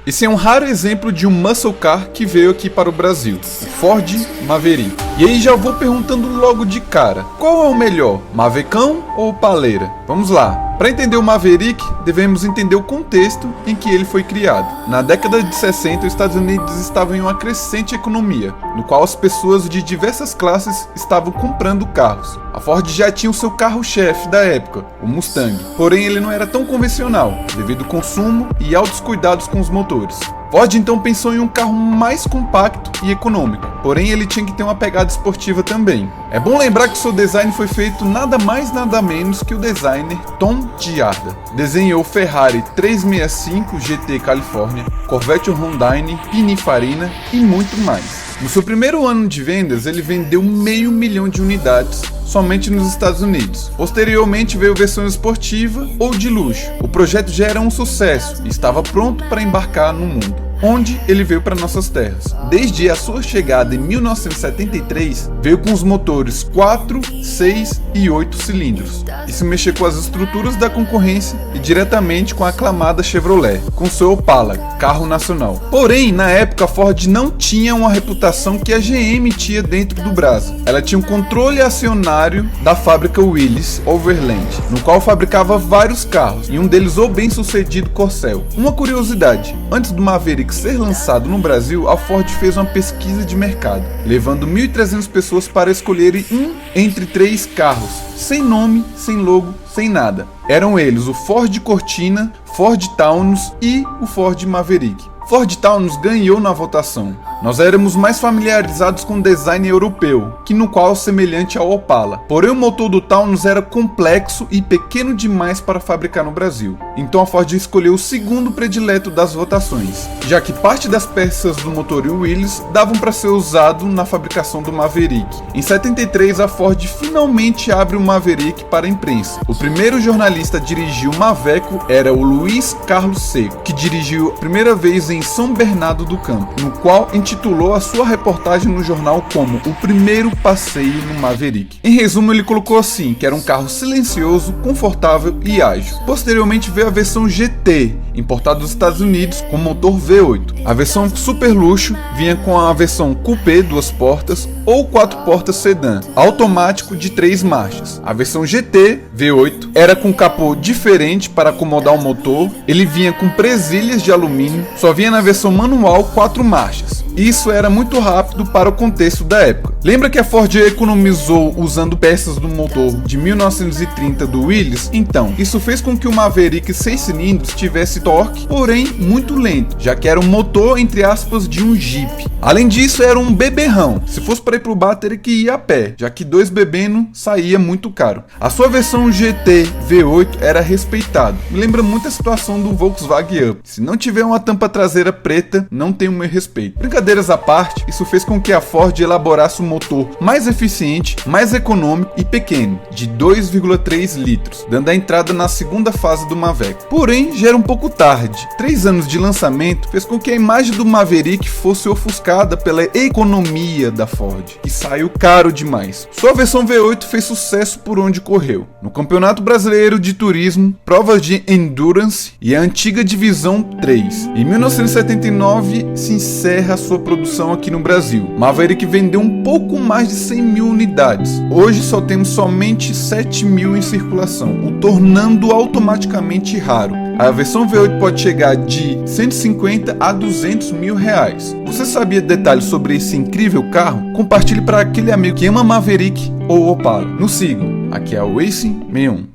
Esse é um raro exemplo de um muscle car que veio aqui para o Brasil, o Ford Maverick. E aí já vou perguntando logo de cara, qual é o melhor, Mavecão ou Paleira? Vamos lá. Para entender o Maverick, devemos entender o contexto em que ele foi criado. Na década de 60, os Estados Unidos estavam em uma crescente economia, no qual as pessoas de diversas classes estavam comprando carros. A Ford já tinha o seu carro-chefe da época, o Mustang, porém ele não era tão convencional, devido ao consumo e altos cuidados com os motores. Ford então pensou em um carro mais compacto e econômico, porém ele tinha que ter uma pegada esportiva também. É bom lembrar que seu design foi feito nada mais nada menos que o designer Tom Giarda. Desenhou Ferrari 365 GT California, Corvette Rondaine, Pininfarina e muito mais. No seu primeiro ano de vendas, ele vendeu 500 mil de unidades somente nos Estados Unidos. Posteriormente veio a versão esportiva ou de luxo. O projeto já era um sucesso e estava pronto para embarcar no mundo, onde ele veio para nossas terras. Desde a sua chegada em 1973, veio com os motores 4, 6 e 8 cilindros. Isso mexeu com as estruturas da concorrência e diretamente com a aclamada Chevrolet, com seu Opala, carro nacional. Porém, na época a Ford não tinha uma reputação que a GM tinha dentro do Brasil. Ela tinha um controle acionário da fábrica Willys Overland, no qual fabricava vários carros, e um deles o bem-sucedido Corcel. Uma curiosidade, antes do Maverick ser lançado no Brasil, a Ford fez uma pesquisa de mercado, levando 1.300 pessoas para escolherem um entre 3 carros, sem nome, sem logo, sem nada. Eram eles o Ford Cortina, Ford Taunus e o Ford Maverick. Ford Taunus ganhou na votação. Nós éramos mais familiarizados com o design europeu, que no qual semelhante ao Opala. Porém o motor do Taunus era complexo e pequeno demais para fabricar no Brasil. Então a Ford escolheu o segundo predileto das votações, já que parte das peças do motor Willys davam para ser usado na fabricação do Maverick. Em 73 a Ford finalmente abre o Maverick para a imprensa. O primeiro jornalista a dirigir o Maveco era o Luiz Carlos Seco, que dirigiu a primeira vez em São Bernardo do Campo, no qual intitulou a sua reportagem no jornal como o primeiro passeio no Maverick. Em resumo, ele colocou assim, que era um carro silencioso, confortável e ágil. Posteriormente veio a versão GT, importada dos Estados Unidos, com motor V8. A versão super luxo vinha com a versão coupé 2 portas ou 4 portas sedã, automático de 3 marchas. A versão GT V8 era com capô diferente para acomodar o motor, ele vinha com presilhas de alumínio, só vinha na versão manual 4 marchas. Isso era muito rápido para o contexto da época. Lembra que a Ford economizou usando peças do motor de 1930 do Willys? Então, isso fez com que o Maverick 6 cilindros tivesse torque, porém muito lento, já que era um motor entre aspas de um Jeep. Além disso, era um beberrão. Se fosse para ir pro bar, teria que ir a pé, já que 2 bebendo saía muito caro. A sua versão GT V8 era respeitado. Me lembra muito a situação do Volkswagen Up. Se não tiver uma tampa traseira preta, não tem o meu respeito. Brincadeiras à parte, isso fez com que a Ford elaborasse um motor mais eficiente, mais econômico e pequeno, de 2,3 litros, dando a entrada na segunda fase do Maveco. Porém, já era um pouco tarde. 3 anos de lançamento fez com que a imagem do Maverick fosse ofuscada pela economia da Ford, que saiu caro demais. Sua versão V8 fez sucesso por onde correu. No Campeonato Brasileiro de Turismo, provas de Endurance e a antiga Divisão 3. Em 1979 se encerra sua produção aqui no Brasil. Maverick vendeu um pouco mais de 100 mil unidades. Hoje só temos somente 7 mil em circulação, o tornando automaticamente raro. A versão V8 pode chegar de 150 a 200 mil reais. Você sabia detalhes sobre esse incrível carro? Compartilhe para aquele amigo que ama Maverick ou Opala. Nos sigam, aqui é o Racing 61.